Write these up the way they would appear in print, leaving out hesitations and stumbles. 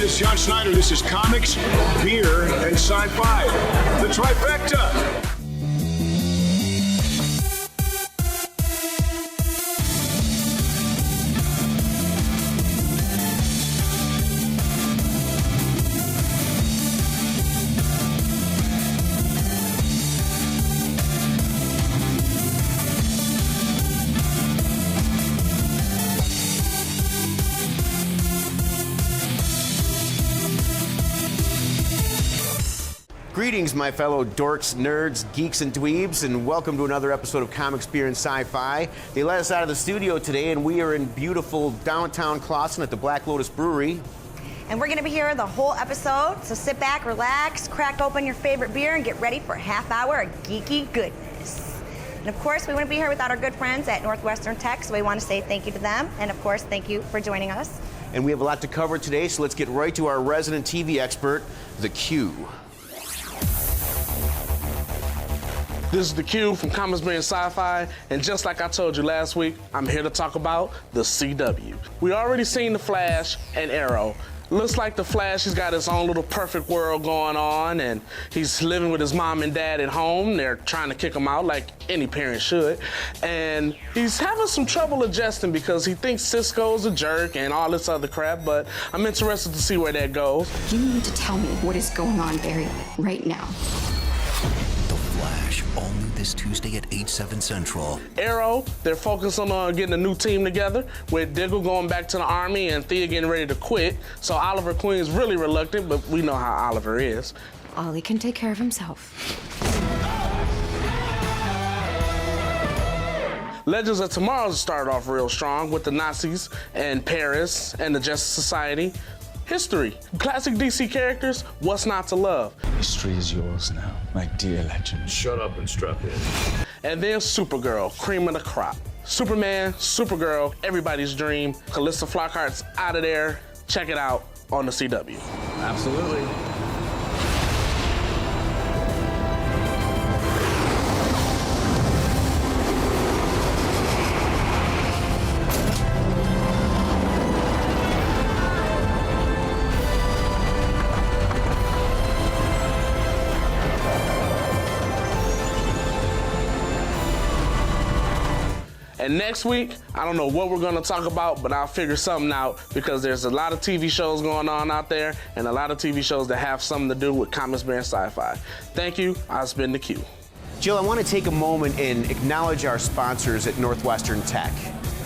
this is John Snyder. This is comics, beer, and sci-fi. The trifecta. Greetings, my fellow dorks, nerds, geeks, and dweebs, and welcome to another episode of Comics, Beer, and Sci-Fi. They let us out of the studio today, and we are in beautiful downtown Clawson at the Black Lotus Brewery. And we're going to be here the whole episode, so sit back, relax, crack open your favorite beer, and get ready for a half hour of geeky goodness. And of course, we wouldn't be here without our good friends at Northwestern Tech, so we want to say thank you to them, and of course, thank you for joining us. And we have a lot to cover today, so let's get right to our resident TV expert, The Q. This is The Q from Comics, Beer, and Sci-Fi, and just like I told you last week, I'm here to talk about the CW. We already seen The Flash and Arrow. Looks like The Flash, he's got his own little perfect world going on, and he's living with his mom and dad at home. They're trying to kick him out like any parent should. And he's having some trouble adjusting because he thinks Cisco's a jerk and all this other crap, but I'm interested to see where that goes. You need to tell me what is going on, Barry, right now. Only this Tuesday at 8/7 Central. Arrow, they're focusing on getting a new team together with Diggle going back to the Army and Thea getting ready to quit. So Oliver Queen's really reluctant, but we know how Oliver is. Ollie can take care of himself. Legends of Tomorrow started off real strong with the Nazis and Paris and the Justice Society. History, classic DC characters, what's not to love? History is yours now, my dear legend. Shut up and strap in. And then Supergirl, cream of the crop. Superman, Supergirl, everybody's dream. Calista Flockhart's out of there. Check it out on the CW. Absolutely. And next week, I don't know what we're gonna talk about, but I'll figure something out because there's a lot of TV shows going on out there and a lot of TV shows that have something to do with comics, beer, and sci-fi. Thank you, I've been The Q. Jill, I want to take a moment and acknowledge our sponsors at Northwestern Tech.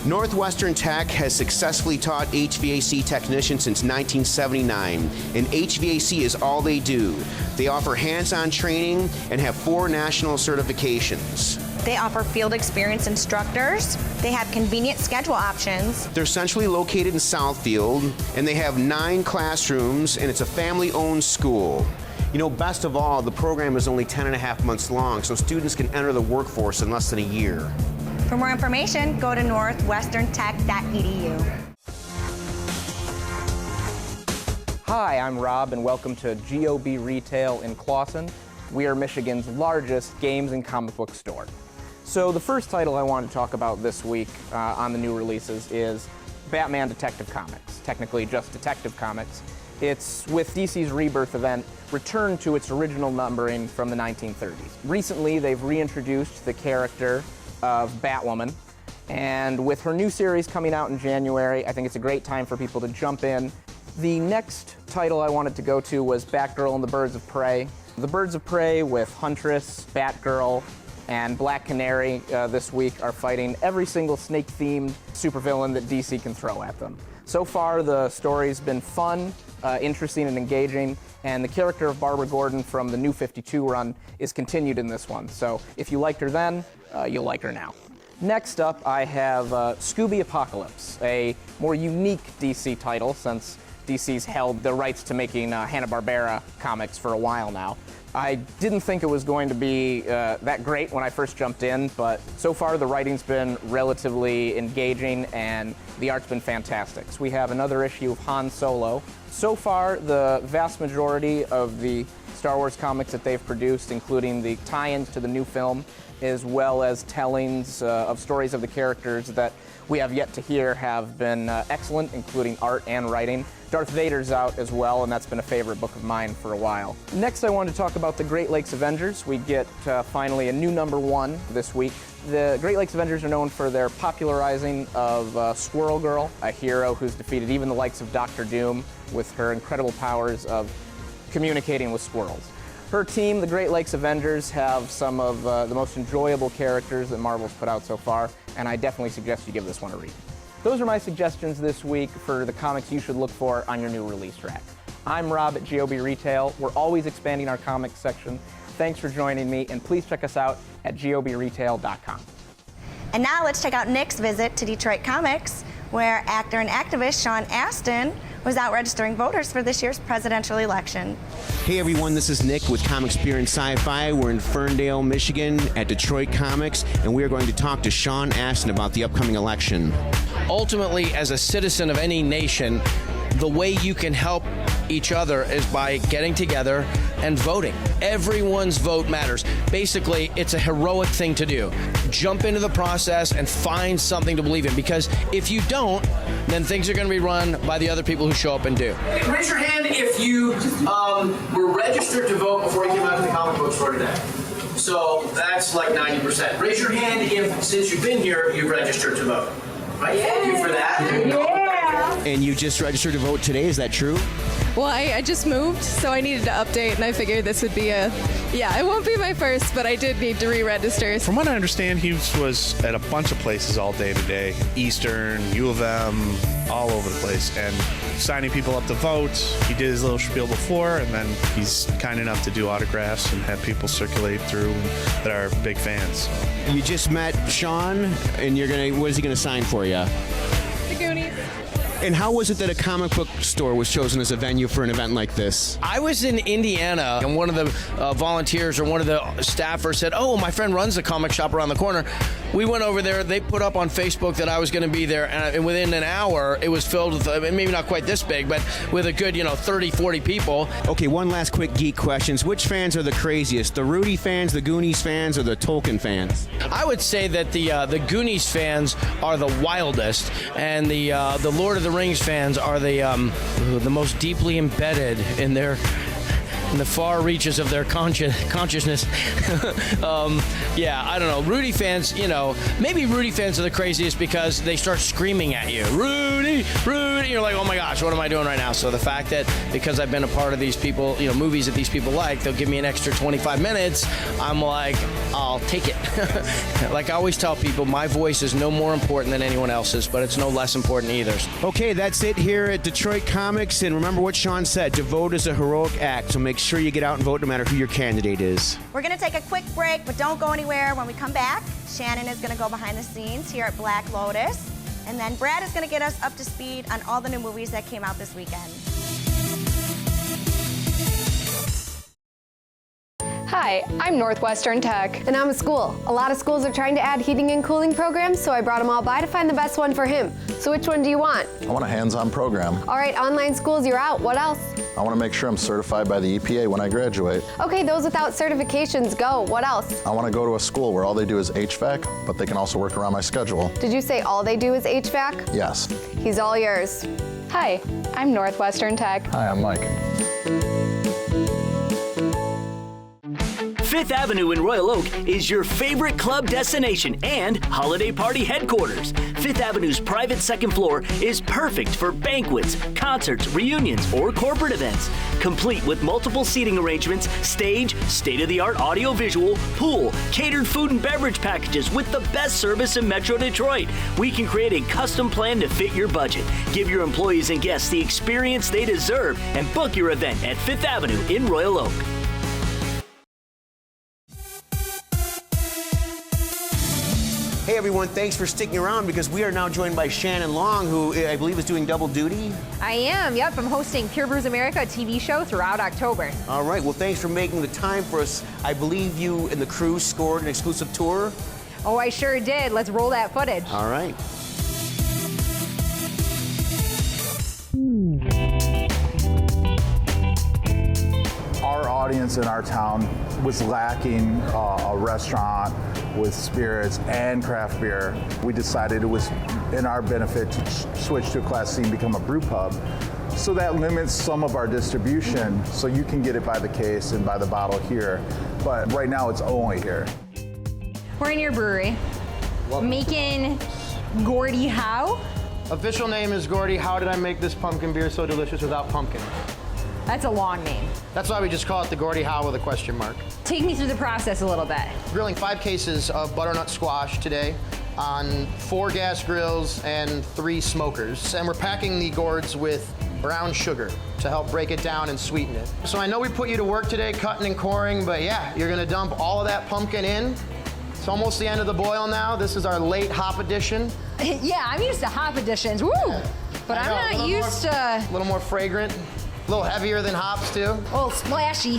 Northwestern Tech has successfully taught HVAC technicians since 1979, and HVAC is all they do. They offer hands-on training and have 4 national certifications. They offer field experience instructors. They have convenient schedule options. They're centrally located in Southfield, and they have 9 classrooms, and it's a family-owned school. You know, best of all, the program is only 10 and a half months long, so students can enter the workforce in less than a year. For more information, go to northwesterntech.edu. Hi, I'm Rob, and welcome to GOB Retail in Clawson. We are Michigan's largest games and comic book store. So the first title I want to talk about this week on the new releases is Batman Detective Comics, technically just Detective Comics. It's, with DC's Rebirth event, returned to its original numbering from the 1930s. Recently, they've reintroduced the character of Batwoman, and with her new series coming out in January, I think it's a great time for people to jump in. The next title I wanted to go to was Batgirl and the Birds of Prey. The Birds of Prey with Huntress, Batgirl, and Black Canary this week are fighting every single snake-themed supervillain that DC can throw at them. So far, the story's been fun, interesting, and engaging, and the character of Barbara Gordon from the New 52 run is continued in this one. So if you liked her then, you'll like her now. Next up, I have Scooby Apocalypse, a more unique DC title since DC's held the rights to making Hanna-Barbera comics for a while now. I didn't think it was going to be that great when I first jumped in, but so far the writing's been relatively engaging and the art's been fantastic. So we have another issue of Han Solo. So far, the vast majority of the Star Wars comics that they've produced, including the tie-ins to the new film, as well as tellings of stories of the characters that we have yet to hear, have been excellent, including art and writing. Darth Vader's out as well, and that's been a favorite book of mine for a while. Next, I wanted to talk about the Great Lakes Avengers. We get finally a new #1 this week. The Great Lakes Avengers are known for their popularizing of Squirrel Girl, a hero who's defeated even the likes of Doctor Doom with her incredible powers of communicating with squirrels. Her team, the Great Lakes Avengers, have some of the most enjoyable characters that Marvel's put out so far, and I definitely suggest you give this one a read. Those are my suggestions this week for the comics you should look for on your new release rack. I'm Rob at GOB Retail. We're always expanding our comics section. Thanks for joining me, and please check us out at gobretail.com. And now let's check out Nick's visit to Detroit Comics, where actor and activist Sean Astin was out registering voters for this year's presidential election. Hey everyone, this is Nick with Comics, Beer, and Sci-Fi. We're in Ferndale, Michigan at Detroit Comics, and we are going to talk to Sean Astin about the upcoming election. Ultimately, as a citizen of any nation, the way you can help each other is by getting together and voting. Everyone's vote matters. Basically, it's a heroic thing to do. Jump into the process and find something to believe in, because if you don't, then things are going to be run by the other people who show up and do. Raise your hand if you were registered to vote before you came out to the comic book store today. So that's like 90%. Raise your hand if, since you've been here, you've registered to vote. Right? Yeah. Thank you for that. Yeah. And you just registered to vote today, is that true? Well, I just moved, so I needed to update, and I figured this would be it won't be my first, but I did need to re-register. From what I understand, he was at a bunch of places all day today. Eastern, U of M, all over the place, and signing people up to vote. He did his little spiel before, and then he's kind enough to do autographs and have people circulate through that are big fans. You just met Sean, and what is he gonna sign for you? The Goonies. And how was it that a comic book store was chosen as a venue for an event like this? I was in Indiana, and one of the volunteers or one of the staffers said, "Oh, my friend runs the comic shop around the corner." We went over there. They put up on Facebook that I was going to be there, and within an hour, it was filled with, maybe not quite this big, but with a good, 30, 40 people. Okay, one last quick geek questions. Which fans are the craziest? The Rudy fans, the Goonies fans, or the Tolkien fans? I would say that the Goonies fans are the wildest, and the Lord of the Rings fans are the most deeply embedded in the far reaches of their consciousness. I don't know. Rudy fans, maybe Rudy fans are the craziest because they start screaming at you, Rudy, Rudy. You're like, oh my gosh, what am I doing right now? So the fact that because I've been a part of these people, movies that these people like, they'll give me an extra 25 minutes. I'm like, I'll take it. Like I always tell people, my voice is no more important than anyone else's, but it's no less important either. Okay, that's it here at Detroit Comics. And remember what Sean said, to vote is a heroic act. So make sure you get out and vote no matter who your candidate is. We're going to take a quick break, but don't go anywhere. When we come back, Shannon is going to go behind the scenes here at Black Lotus. And then Brad is going to get us up to speed on all the new movies that came out this weekend. Hi, I'm Northwestern Tech. And I'm a school. A lot of schools are trying to add heating and cooling programs, so I brought them all by to find the best one for him. So which one do you want? I want a hands-on program. All right, online schools, you're out. What else? I want to make sure I'm certified by the EPA when I graduate. Okay, those without certifications, go. What else? I want to go to a school where all they do is HVAC, but they can also work around my schedule. Did you say all they do is HVAC? Yes. He's all yours. Hi, I'm Northwestern Tech. Hi, I'm Mike. Fifth Avenue in Royal Oak is your favorite club destination and holiday party headquarters. Fifth Avenue's private second floor is perfect for banquets, concerts, reunions, or corporate events. Complete with multiple seating arrangements, stage, state-of-the-art audio-visual, pool, catered food and beverage packages with the best service in Metro Detroit. We can create a custom plan to fit your budget. Give your employees and guests the experience they deserve and book your event at Fifth Avenue in Royal Oak. Hey everyone, thanks for sticking around because we are now joined by Shannon Long, who I believe is doing double duty. I am, yep. I'm hosting Pure Brews America, a TV show throughout October. All right, well thanks for making the time for us. I believe you and the crew scored an exclusive tour. Oh, I sure did. Let's roll that footage. All right. Our audience residents in our town was lacking a restaurant with spirits and craft beer. We decided it was in our benefit to switch to a Class C and become a brew pub. So that limits some of our distribution, so you can get it by the case and by the bottle here. But right now it's only here. We're in your brewery, making Gordie Howe. Official name is Gordie. How did I make this pumpkin beer so delicious without pumpkin? That's a long name. That's why we just call it the Gordie Howe with a question mark. Take me through the process a little bit. Grilling 5 cases of butternut squash today on 4 gas grills and 3 smokers. And we're packing the gourds with brown sugar to help break it down and sweeten it. So I know we put you to work today cutting and coring, but yeah, you're gonna dump all of that pumpkin in. It's almost the end of the boil now. This is our late hop edition. Yeah, I'm used to hop editions, woo! But I'm not used to... A little more fragrant, a little heavier than hops too. A little splashy.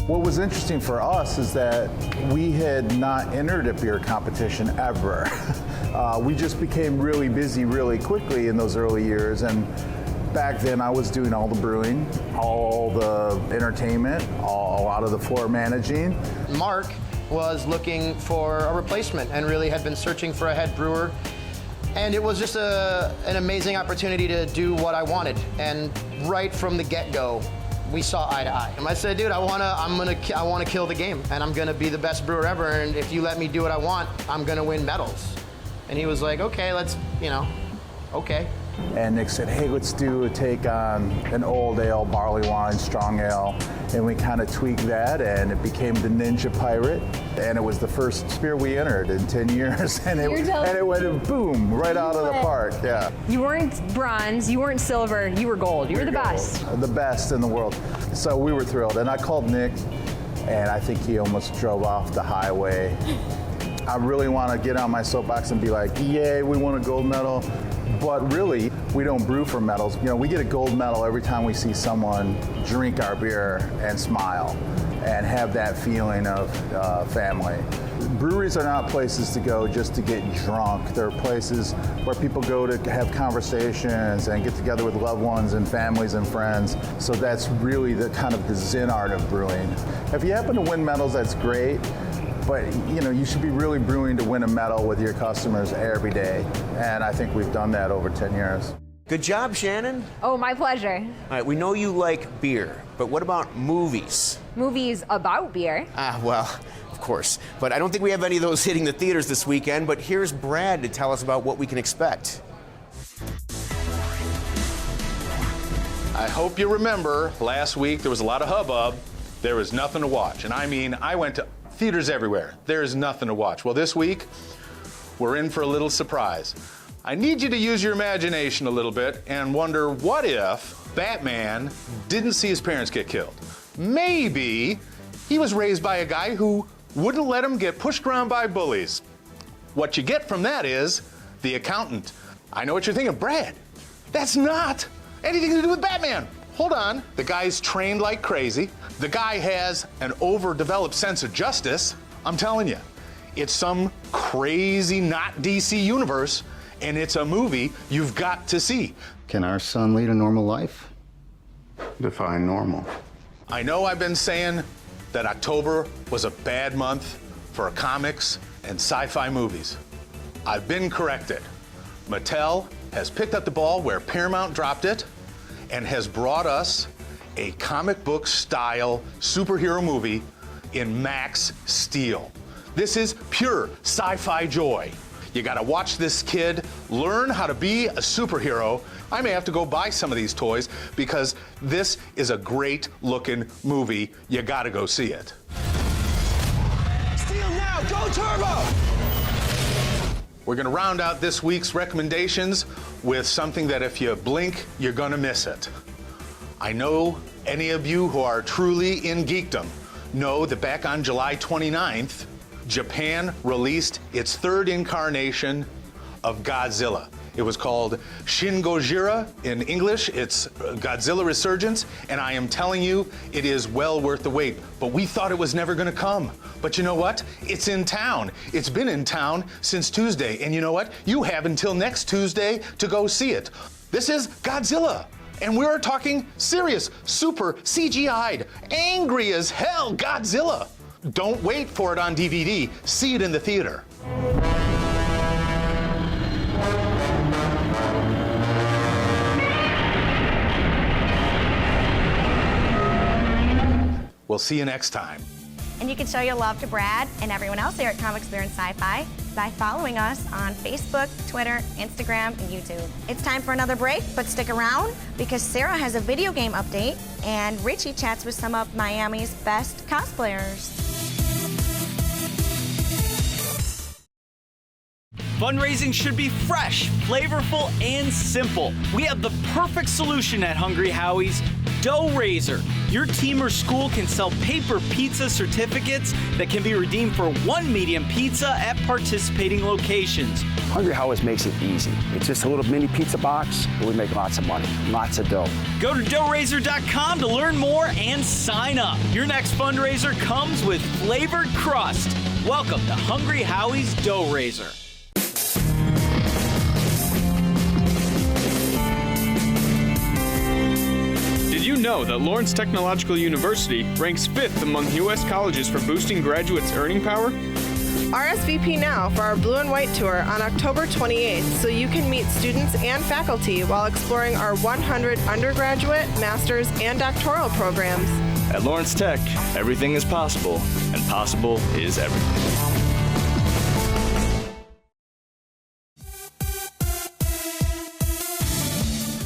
What was interesting for us is that we had not entered a beer competition ever. We just became really busy really quickly in those early years, and back then I was doing all the brewing, all the entertainment, a lot of the floor managing. Mark was looking for a replacement and really had been searching for a head brewer. And it was just an amazing opportunity to do what I wanted. And right from the get-go, we saw eye to eye. And I said, dude, I wanna kill the game, and I'm gonna be the best brewer ever, and if you let me do what I want, I'm gonna win medals. And he was like, okay, let's, okay. And Nick said, hey, let's do a take on an old ale, barley wine, strong ale. And we kind of tweaked that, and it became the Ninja Pirate. And it was the first beer we entered in 10 years. And it went boom, right out of the park, yeah. You weren't bronze, you weren't silver, you were gold. You were the best. The best in the world. So we were thrilled. And I called Nick, and I think he almost drove off the highway. I really want to get on my soapbox and be like, yay, we won a gold medal. But really, we don't brew for medals. We get a gold medal every time we see someone drink our beer and smile and have that feeling of family. Breweries are not places to go just to get drunk. They're places where people go to have conversations and get together with loved ones and families and friends. So that's really the kind of the Zen art of brewing. If you happen to win medals, that's great. But you should be really brewing to win a medal with your customers every day. And I think we've done that over 10 years. Good job, Shannon. Oh, my pleasure. All right, we know you like beer, but what about movies? Movies about beer. Well, of course. But I don't think we have any of those hitting the theaters this weekend, but here's Brad to tell us about what we can expect. I hope you remember last week there was a lot of hubbub. There was nothing to watch. And I mean, I went to theaters everywhere. There is nothing to watch. Well, this week, we're in for a little surprise. I need you to use your imagination a little bit and wonder, what if Batman didn't see his parents get killed? Maybe he was raised by a guy who wouldn't let him get pushed around by bullies. What you get from that is the accountant. I know what you're thinking, Brad, that's not anything to do with Batman. Hold on, the guy's trained like crazy. The guy has an overdeveloped sense of justice. I'm telling you, it's some crazy not DC universe, and it's a movie you've got to see. Can our son lead a normal life? Define normal. I know I've been saying that October was a bad month for comics and sci-fi movies. I've been corrected. Mattel has picked up the ball where Paramount dropped it and has brought us a comic book style superhero movie in Max Steel. This is pure sci-fi joy. You gotta watch this kid learn how to be a superhero. I may have to go buy some of these toys because this is a great looking movie. You gotta go see it. Steel now, go Turbo! We're gonna round out this week's recommendations with something that if you blink, you're gonna miss it. I know any of you who are truly in geekdom know that back on July 29th, Japan released its third incarnation of Godzilla. It was called Shin Gojira in English. It's Godzilla Resurgence, and I am telling you, it is well worth the wait. But we thought it was never gonna come. But you know what? It's in town. It's been in town since Tuesday. And you know what? You have until next Tuesday to go see it. This is Godzilla. And we're talking serious, super CGI'd, angry as hell Godzilla. Don't wait for it on DVD. See it in the theater. We'll see you next time. And you can show your love to Brad and everyone else here at Comics, Beer, and Sci-Fi by following us on Facebook, Twitter, Instagram, and YouTube. It's time for another break, but stick around because Sarah has a video game update and Richie chats with some of Miami's best cosplayers. Fundraising should be fresh, flavorful, and simple. We have the perfect solution at Hungry Howie's, Dough Raiser. Your team or school can sell paper pizza certificates that can be redeemed for 1 medium pizza at participating locations. Hungry Howie's makes it easy. It's just a little mini pizza box, but we make lots of money, lots of dough. Go to doughraiser.com to learn more and sign up. Your next fundraiser comes with flavored crust. Welcome to Hungry Howie's Dough Raiser. Did you know that Lawrence Technological University ranks 5th among U.S. colleges for boosting graduates' earning power? RSVP now for our Blue and White Tour on October 28th so you can meet students and faculty while exploring our 100 undergraduate, master's, and doctoral programs. At Lawrence Tech, everything is possible, and possible is everything.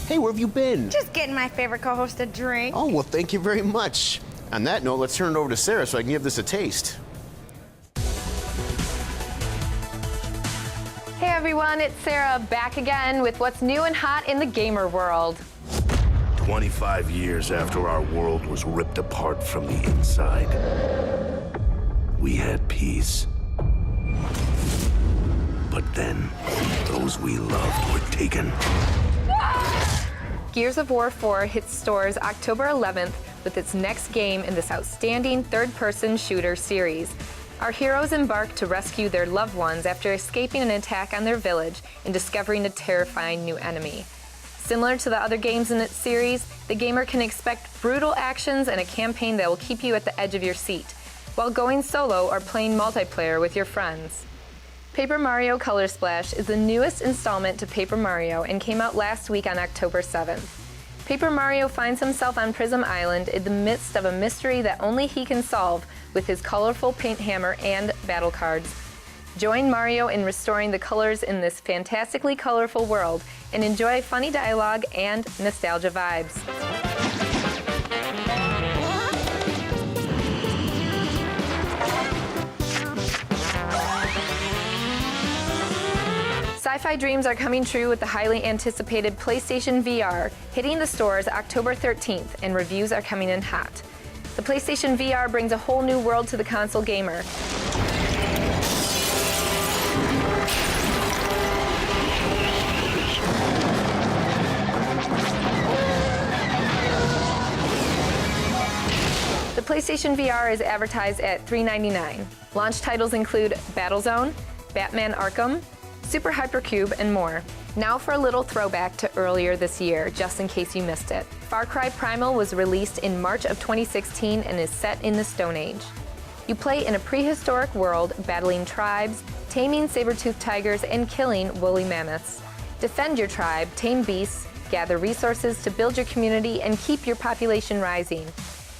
Hey, where have you been? Just getting my favorite co-host a drink. Oh, well, thank you very much. On that note, let's turn it over to Sarah so I can give this a taste. Hey everyone, it's Sarah back again with what's new and hot in the gamer world. 25 years after our world was ripped apart from the inside, we had peace. But then, those we loved were taken. Gears of War 4 hits stores October 11th with its next game in this outstanding third-person shooter series. Our heroes embark to rescue their loved ones after escaping an attack on their village and discovering a terrifying new enemy. Similar to the other games in its series, the gamer can expect brutal actions and a campaign that will keep you at the edge of your seat, while going solo or playing multiplayer with your friends. Paper Mario Color Splash is the newest installment to Paper Mario and came out last week on October 7th. Paper Mario finds himself on Prism Island in the midst of a mystery that only he can solve with his colorful paint hammer and battle cards. Join Mario in restoring the colors in this fantastically colorful world and enjoy funny dialogue and nostalgia vibes. Sci-fi dreams are coming true with the highly anticipated PlayStation VR, hitting the stores October 13th, and reviews are coming in hot. The PlayStation VR brings a whole new world to the console gamer. The PlayStation VR is advertised at $399. Launch titles include Battlezone, Batman Arkham, Super Hypercube, and more. Now for a little throwback to earlier this year, just in case you missed it. Far Cry Primal was released in March of 2016 and is set in the Stone Age. You play in a prehistoric world, battling tribes, taming saber-toothed tigers, and killing woolly mammoths. Defend your tribe, tame beasts, gather resources to build your community, and keep your population rising.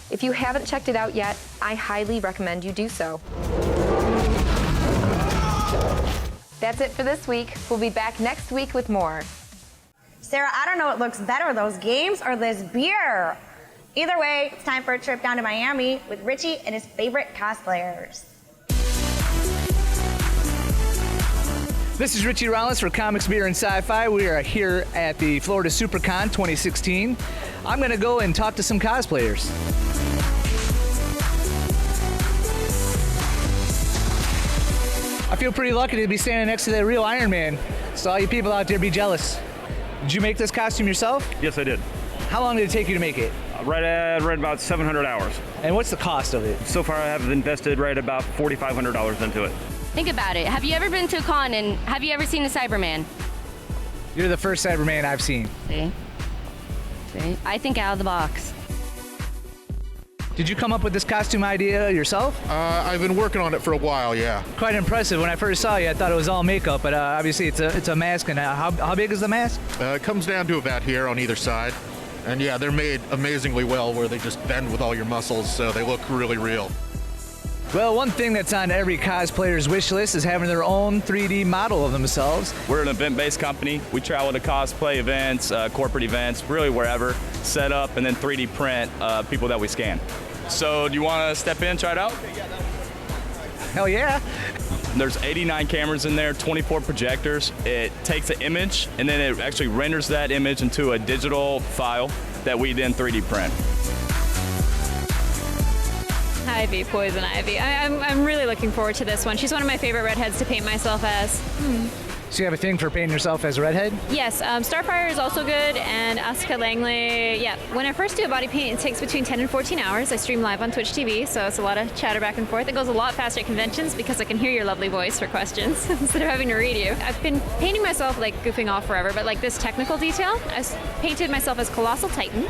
If you haven't checked it out yet, I highly recommend you do so. That's it for this week. We'll be back next week with more. Sarah, I don't know what looks better, those games or this beer. Either way, it's time for a trip down to Miami with Richie and his favorite cosplayers. This is Richie Rollins for Comics, Beer, and Sci-Fi. We are here at the Florida SuperCon 2016. I'm going to go and talk to some cosplayers. I feel pretty lucky to be standing next to that real Iron Man. So all you people out there, be jealous. Did you make this costume yourself? Yes, I did. How long did it take you to make it? Right about 700 hours. And what's the cost of it? So far, I have invested right about $4,500 into it. Think about it. Have you ever been to a con and have you ever seen a Cyberman? You're the first Cyberman I've seen. See? See? I think out of the box. Did you come up with this costume idea yourself? I've been working on it for a while, yeah. Quite impressive. When I first saw you, I thought it was all makeup, but obviously it's a mask. And how big is the mask? It comes down to about here on either side. And yeah, they're made amazingly well where they just bend with all your muscles, so they look really real. Well, one thing that's on every cosplayer's wish list is having their own 3D model of themselves. We're an event-based company. We travel to cosplay events, corporate events, really wherever, set up and then 3D print people that we scan. So do you want to step in, try it out? Hell yeah. There's 89 cameras in there, 24 projectors. It takes an image and then it actually renders that image into a digital file that we then 3D print. Ivy, Poison Ivy. I'm really looking forward to this one. She's one of my favorite redheads to paint myself as. So you have a thing for painting yourself as a redhead? Yes, Starfire is also good, and Asuka Langley. Yeah, when I first do a body paint, it takes between 10 and 14 hours. I stream live on Twitch TV, so it's a lot of chatter back and forth. It goes a lot faster at conventions because I can hear your lovely voice for questions instead of having to read you. I've been painting myself like goofing off forever, but like this technical detail, I painted myself as Colossal Titan.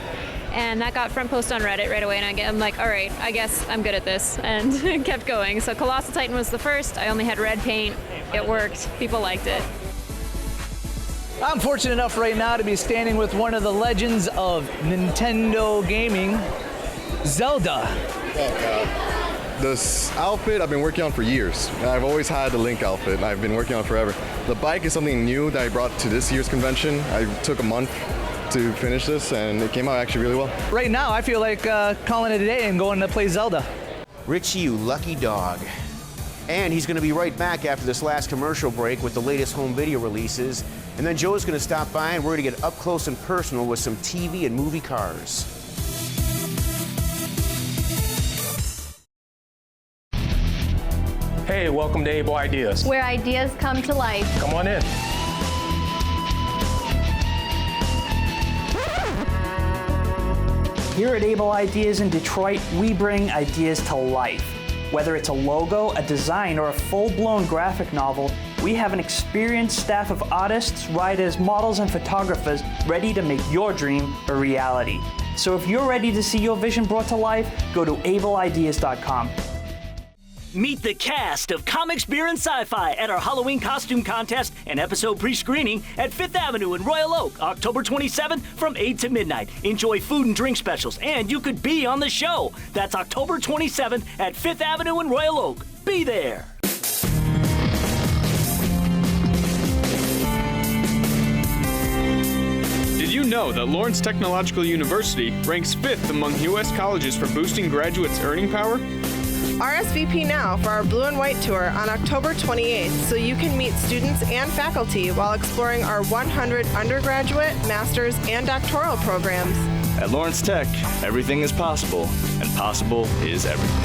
And that got front post on Reddit right away, and I'm like, all right, I guess I'm good at this, and kept going. So Colossal Titan was the first. I only had red paint. It worked. People liked it. I'm fortunate enough right now to be standing with one of the legends of Nintendo gaming, Zelda. This outfit I've been working on for years. I've always had the Link outfit, and I've been working on it forever. The bike is something new that I brought to this year's convention. I took a month to finish this, and it came out actually really well. Right now, I feel like calling it a day and going to play Zelda. Richie, you lucky dog. And he's going to be right back after this last commercial break with the latest home video releases. And then Joe's going to stop by and we're going to get up close and personal with some TV and movie cars. Hey, welcome to Able Ideas. Where ideas come to life. Come on in. Here at Able Ideas in Detroit, we bring ideas to life. Whether it's a logo, a design, or a full-blown graphic novel, we have an experienced staff of artists, writers, models, and photographers ready to make your dream a reality. So if you're ready to see your vision brought to life, go to ableideas.com. Meet the cast of Comics, Beer, and Sci-Fi at our Halloween costume contest and episode pre-screening at 5th Avenue in Royal Oak, October 27th from 8 to midnight. Enjoy food and drink specials, and you could be on the show. That's October 27th at 5th Avenue in Royal Oak. Be there. Did you know that Lawrence Technological University ranks 5th among U.S. colleges for boosting graduates' earning power? RSVP now for our Blue and White Tour on October 28th so you can meet students and faculty while exploring our 100 undergraduate, master's, and doctoral programs. At Lawrence Tech, everything is possible, and possible is everything.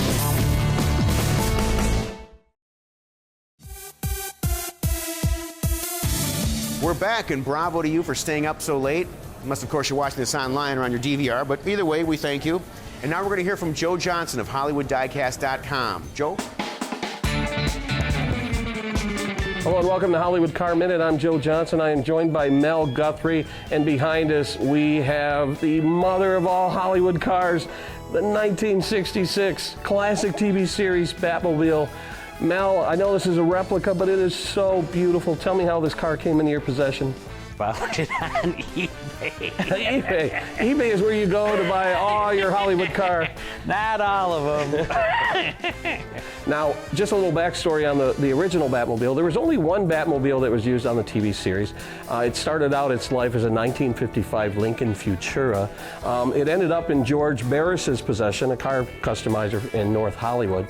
We're back, and bravo to you for staying up so late. Unless, of course, you're watching this online or on your DVR, but either way, we thank you. And now we're going to hear from Joe Johnson of HollywoodDiecast.com. Joe? Hello and welcome to Hollywood Car Minute. I'm Joe Johnson. I am joined by Mel Guthrie, and behind us we have the mother of all Hollywood cars, the 1966 classic TV series Batmobile. Mel, I know this is a replica, but it is so beautiful. Tell me how this car came into your possession. Found it on eBay. eBay. eBay is where you go to buy all your Hollywood car. Not all of them. Now, just a little backstory on the original Batmobile. There was only one Batmobile that was used on the TV series. It started out its life as a 1955 Lincoln Futura. It ended up in George Barris's possession, a car customizer in North Hollywood.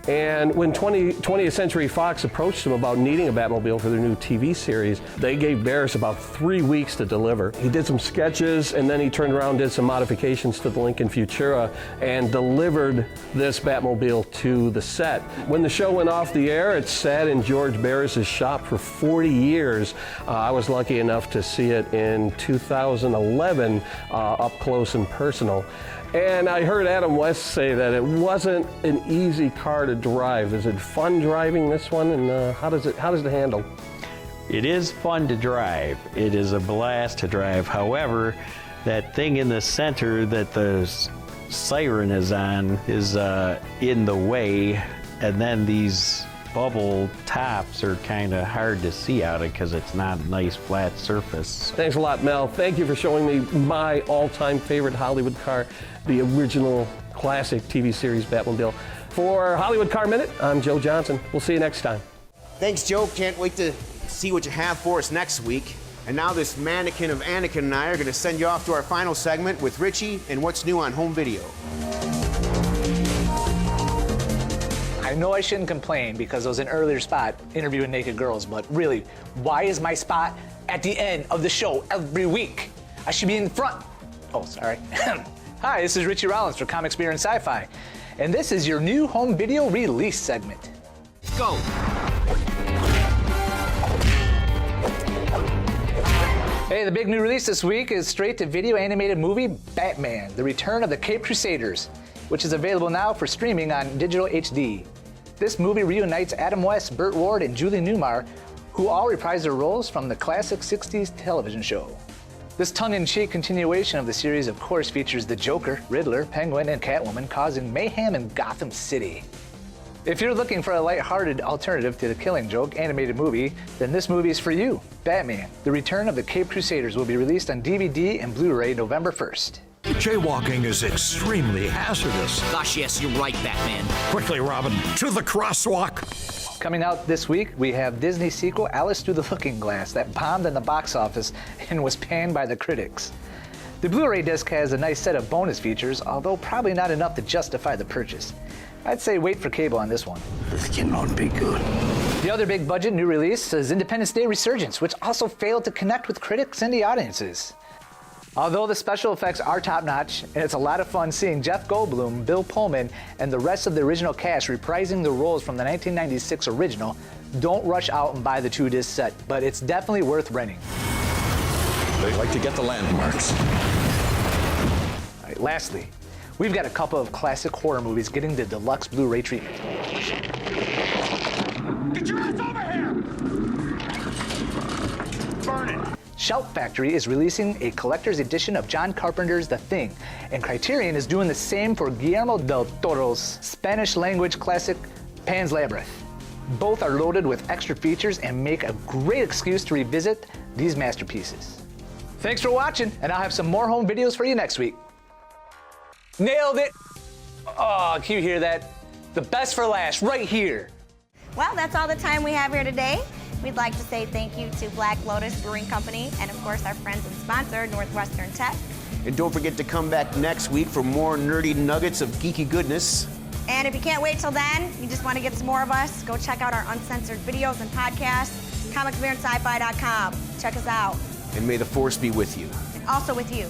And when 20th Century Fox approached him about needing a Batmobile for their new TV series, they gave Barris about 3 weeks to deliver. He did some sketches, and then he turned around and did some modifications to the Lincoln Futura and delivered this Batmobile to the set. When the show went off the air, it sat in George Barris's shop for 40 years. I was lucky enough to see it in 2011 up close and personal. And I heard Adam West say that it wasn't an easy car to drive. Is it fun driving this one, and how does it handle? It is fun to drive. It is a blast to drive. However, That thing in the center that the siren is on is in the way, and then these bubble tops are kind of hard to see out of because it's not a nice flat surface. Thanks a lot, Mel. Thank you for showing me my all-time favorite Hollywood car, the original classic TV series Batmobile. For Hollywood Car Minute, I'm Joe Johnson. We'll see you next time. Thanks, Joe. Can't wait to see what you have for us next week. And now this mannequin of Anakin and I are going to send you off to our final segment with Richie and what's new on home video. I know I shouldn't complain because I was an earlier spot interviewing naked girls, but really, why is my spot at the end of the show every week? I should be in the front. Oh, sorry. Hi, this is Richie Rollins for Comics, Beer, and Sci-Fi, and this is your new home video release segment. Let's go. Hey, the big new release this week is straight-to-video animated movie Batman: The Return of the Caped Crusaders, which is available now for streaming on digital HD. This movie reunites Adam West, Burt Ward, and Julie Newmar, who all reprise their roles from the classic 60s television show. This tongue-in-cheek continuation of the series, of course, features the Joker, Riddler, Penguin, and Catwoman causing mayhem in Gotham City. If you're looking for a lighthearted alternative to the Killing Joke animated movie, then this movie is for you. Batman: The Return of the Caped Crusaders will be released on DVD and Blu-ray November 1st. Jaywalking is extremely hazardous. Gosh, yes, you're right, Batman. Quickly, Robin, to the crosswalk. Coming out this week, we have Disney sequel Alice Through the Looking Glass that bombed in the box office and was panned by the critics. The Blu-ray disc has a nice set of bonus features, although probably not enough to justify the purchase. I'd say wait for cable on this one. This cannot be good. The other big budget new release is Independence Day Resurgence, which also failed to connect with critics and the audiences. Although the special effects are top-notch, and it's a lot of fun seeing Jeff Goldblum, Bill Pullman, and the rest of the original cast reprising the roles from the 1996 original, don't rush out and buy the 2-disc set, but it's definitely worth renting. They like to get the landmarks. All right, lastly, we've got a couple of classic horror movies getting the deluxe Blu-ray treatment. Get your ass over here! Burn it! Shout Factory is releasing a collector's edition of John Carpenter's The Thing, and Criterion is doing the same for Guillermo del Toro's Spanish-language classic Pan's Labyrinth. Both are loaded with extra features and make a great excuse to revisit these masterpieces. Thanks for watching, and I'll have some more home videos for you next week. Nailed it! Oh, can you hear that? The best for last, right here. Well, that's all the time we have here today. We'd like to say thank you to Black Lotus Brewing Company and, of course, our friends and sponsor, Northwestern Tech. And don't forget to come back next week for more nerdy nuggets of geeky goodness. And if you can't wait till then, you just want to get some more of us, go check out our uncensored videos and podcasts, comicsbeerandsci-fi.com. Check us out. And may the force be with you. And also with you.